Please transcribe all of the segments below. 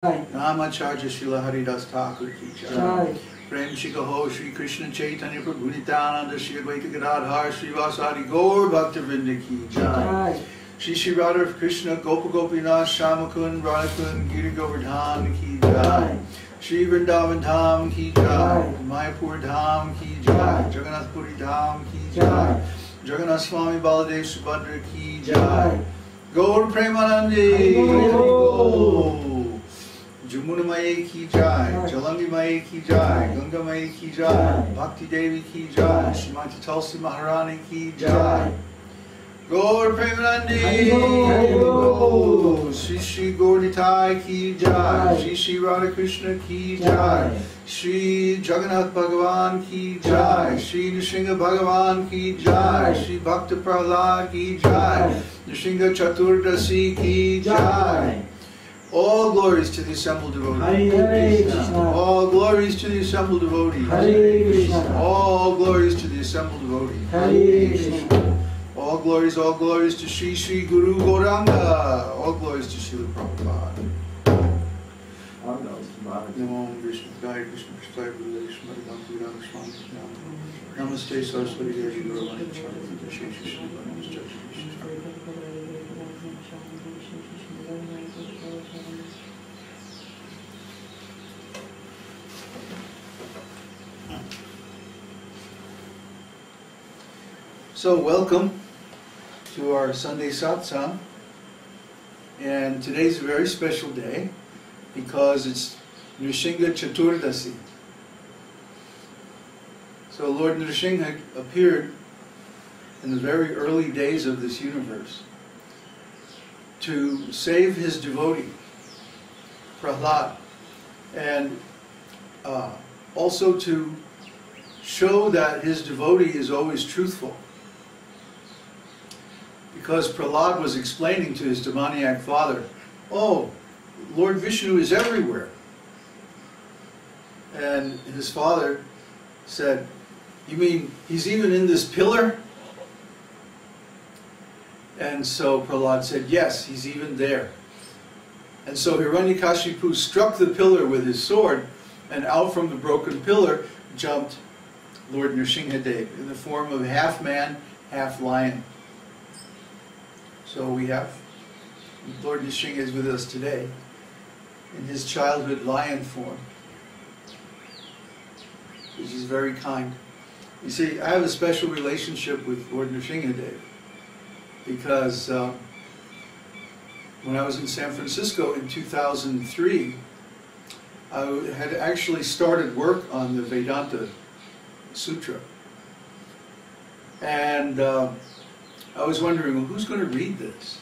Namacharya Srila Haridas Thakur ki jai. Prem Shikaho Shri Krishna Chaitanya Prabhu Nityananda Shri Advaita Gadadhar Shri Vasari Gaur Bhaktivinoda ki jai. Shri Shri Radha Krishna Gopa Gopinath Shamakun Radhakun Giri Govardhan ki jai. Shri Vrindavan Dham ki jai. Mayapur Dham ki jai. Jagannath Puri Dham ki jai. Jagannath Swami Baladev Subhadra ki jai. Gaur Premanandi Gaur. Jamuna Maye ki jai, Jalangi Maye ki jai, Ganga Maye ki jai, Bhakti Devi ki jai, Srimati Tulsi Maharani ki jai. Gaur Premanandi Gaur. Shri Shri Gaurnitai ki jai, Shri Shri Radha Krishna ki jai, Shri Jagannath Bhagavan ki jai, Shri Nṛsiṁha Bhagavan ki jai, Shri Bhakta Prahlāda ki jai, Nṛsiṁha-caturdaśī ki jai. All glories to the assembled devotees. Hare Krishna. All glories to the assembled devotees. Hare Krishna. All glories to the assembled devotees. Hare Krishna. All glories to Shri Shri Guru Gauranga. All glories to Srila Prabhupada. Namo Vishnu Daya Krishna Prasthaya Guru Vedānta-sūtra. Namaste Saraswati Devi Guru Vanicharya Shri Shri Shri Namaste. So welcome to our Sunday Satsang, and today's a very special day because it's Nṛsiṁha-caturdaśī. So Lord Nṛsiṁha appeared in the very early days of this universe to save his devotee, Prahlāda, and also to show that his devotee is always truthful. Because Prahlāda was explaining to his demoniac father, oh, Lord Viṣṇu is everywhere. And his father said, you mean he's even in this pillar? And so Prahlāda said, yes, he's even there. And so Hiraṇyakaśipu struck the pillar with his sword, and out from the broken pillar jumped Lord Nṛsiṁha in the form of half man, half lion. So we have Lord Nṛsiṁha is with us today in his childhood lion form, which is very kind. You see, I have a special relationship with Lord Nṛsiṁha because when I was in San Francisco in 2003, I had actually started work on the Vedānta-sūtra. And I was wondering, well, who's going to read this?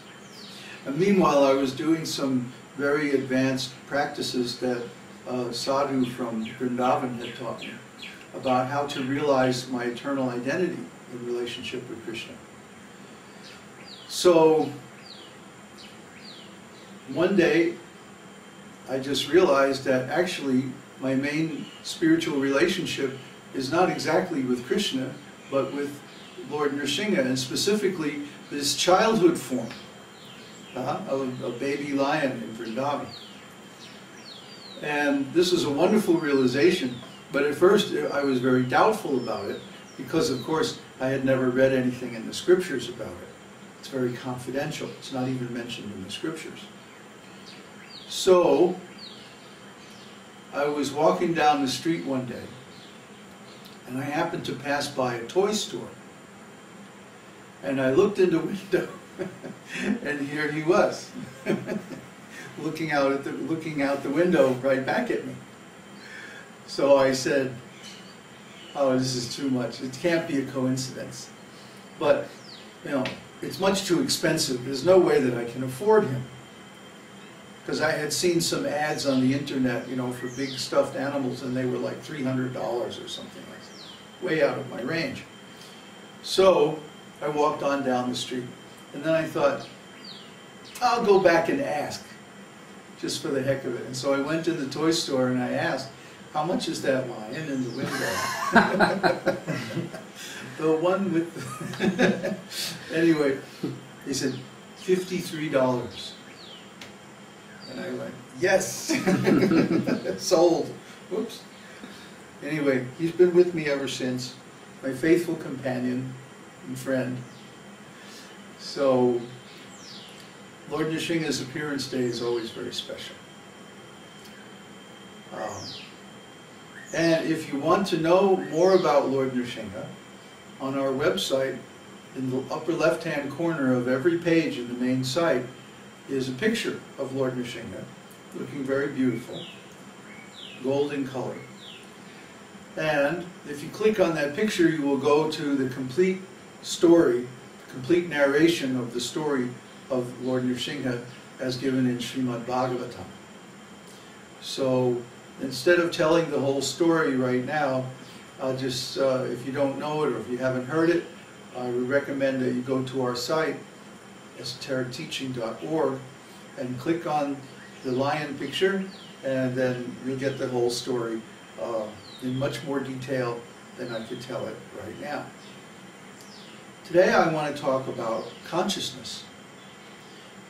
And meanwhile, I was doing some very advanced practices that sadhu from Vrindavan had taught me about how to realize my eternal identity in relationship with Krishna. So one day, I just realized that actually my main spiritual relationship is not exactly with Krishna, but with Lord Nṛsiṁha, and specifically this childhood form of a baby lion in Vrindavan. And this was a wonderful realization, but at first I was very doubtful about it because, of course, I had never read anything in the scriptures about it. It's very confidential. It's not even mentioned in the scriptures. So I was walking down the street one day, and I happened to pass by a toy store. And I looked in the window, and here he was, looking out the window right back at me. So I said, "Oh, this is too much. It can't be a coincidence." But you know, it's much too expensive. There's no way that I can afford him. Because I had seen some ads on the internet, you know, for big stuffed animals, and they were like $300 or something like that, way out of my range. So I walked on down the street, and then I thought, I'll go back and ask, just for the heck of it. And so I went to the toy store and I asked, how much is that lion in the window? The one with the anyway, he said, $53. And I went, yes! Sold! Whoops. Anyway, he's been with me ever since, my faithful companion and friend. So, Lord Nṛsiṁha's appearance day is always very special. And if you want to know more about Lord Nṛsiṁha, on our website, in the upper left-hand corner of every page in the main site, is a picture of Lord Nṛsiṁha, looking very beautiful, golden color. And if you click on that picture, you will go to the complete story, complete narration of the story of Lord Nṛsiṁha as given in Srimad Bhagavatam. So instead of telling the whole story right now, I'll just, if you don't know it or if you haven't heard it, I would recommend that you go to our site, esotericteaching.org, and click on the lion picture, and then you'll get the whole story in much more detail than I could tell it right now. Today I want to talk about consciousness.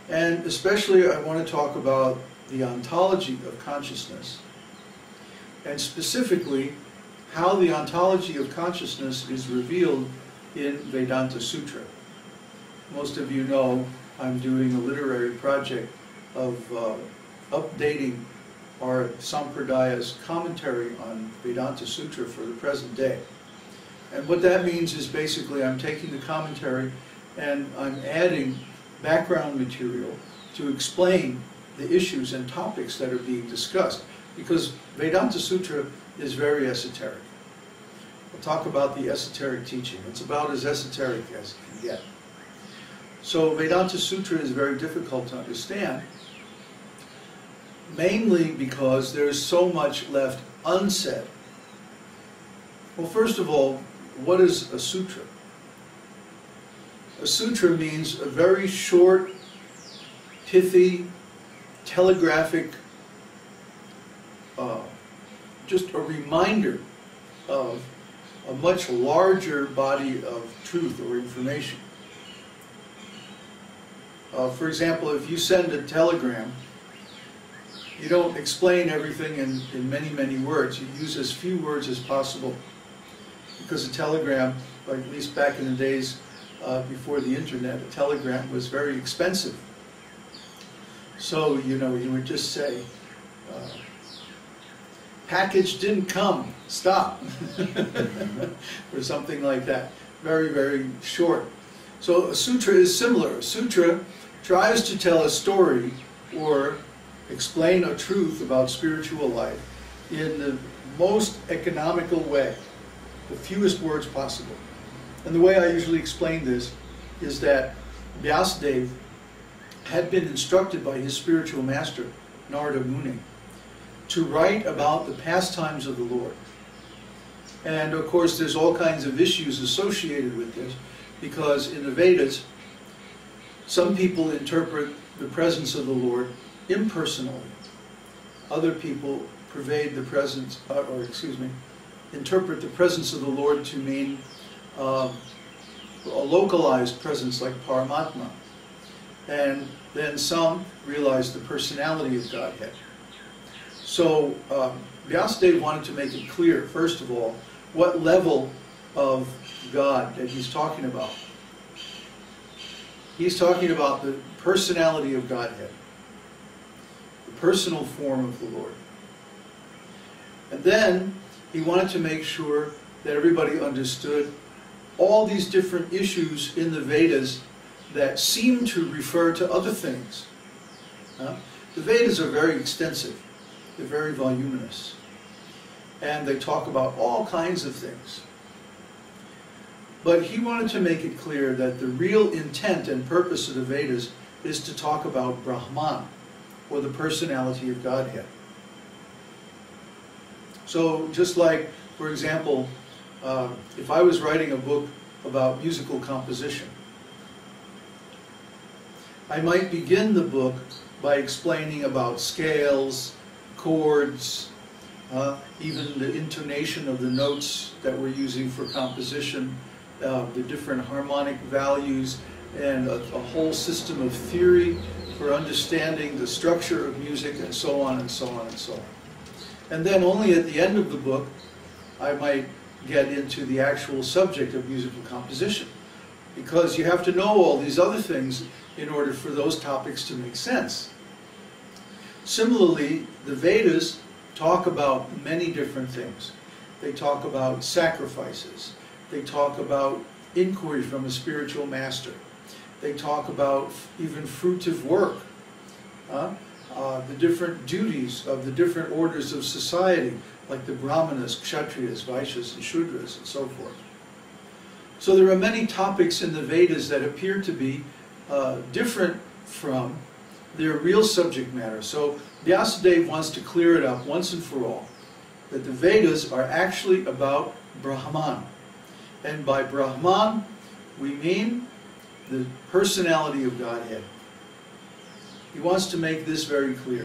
And especially I want to talk about the ontology of consciousness. And specifically, how the ontology of consciousness is revealed in Vedānta-sūtra. Most of you know I'm doing a literary project of updating our Sampradaya's commentary on Vedānta-sūtra for the present day. And what that means is basically I'm taking the commentary and I'm adding background material to explain the issues and topics that are being discussed, because Vedānta-sūtra is very esoteric. We'll talk about the esoteric teaching. It's about as esoteric as it can get. So Vedānta-sūtra is very difficult to understand, mainly because there's so much left unsaid. Well, first of all, what is a sutra? A sutra means a very short, pithy, telegraphic, just a reminder of a much larger body of truth or information. For example, if you send a telegram, you don't explain everything in many, many words. You use as few words as possible, because a telegram, like at least back in the days before the internet, a telegram was very expensive. So, you know, you would just say, package didn't come, stop, or something like that. Very, very short. So a sutra is similar. A sutra tries to tell a story or explain a truth about spiritual life in the most economical way, the fewest words possible. And the way I usually explain this is that Vyasadeva had been instructed by his spiritual master, Narada Muni, to write about the pastimes of the Lord. And of course there's all kinds of issues associated with this, because in the Vedas, some people interpret the presence of the Lord impersonally. Other people pervade the presence, interpret the presence of the Lord to mean a localized presence like Paramatma. And then some realize the personality of Godhead. So Vyasadeva wanted to make it clear, first of all, what level of God that he's talking about. He's talking about the personality of Godhead, the personal form of the Lord. And then he wanted to make sure that everybody understood all these different issues in the Vedas that seem to refer to other things. The Vedas are very extensive. They're very voluminous. And they talk about all kinds of things. But he wanted to make it clear that the real intent and purpose of the Vedas is to talk about Brahman, or the personality of Godhead. So just like, for example, if I was writing a book about musical composition, I might begin the book by explaining about scales, chords, even the intonation of the notes that we're using for composition, the different harmonic values, and a whole system of theory for understanding the structure of music and so on and so on and so on. And then only at the end of the book I might get into the actual subject of musical composition, because you have to know all these other things in order for those topics to make sense. Similarly, the Vedas talk about many different things. They talk about sacrifices. They talk about inquiry from a spiritual master. They talk about even fruitive work, the different duties of the different orders of society, like the Brahmanas, Kshatriyas, Vaishyas, and Shudras, and so forth. So there are many topics in the Vedas that appear to be different from their real subject matter. So Vyasadeva wants to clear it up once and for all, that the Vedas are actually about Brahman. And by Brahman, we mean the personality of Godhead. He wants to make this very clear.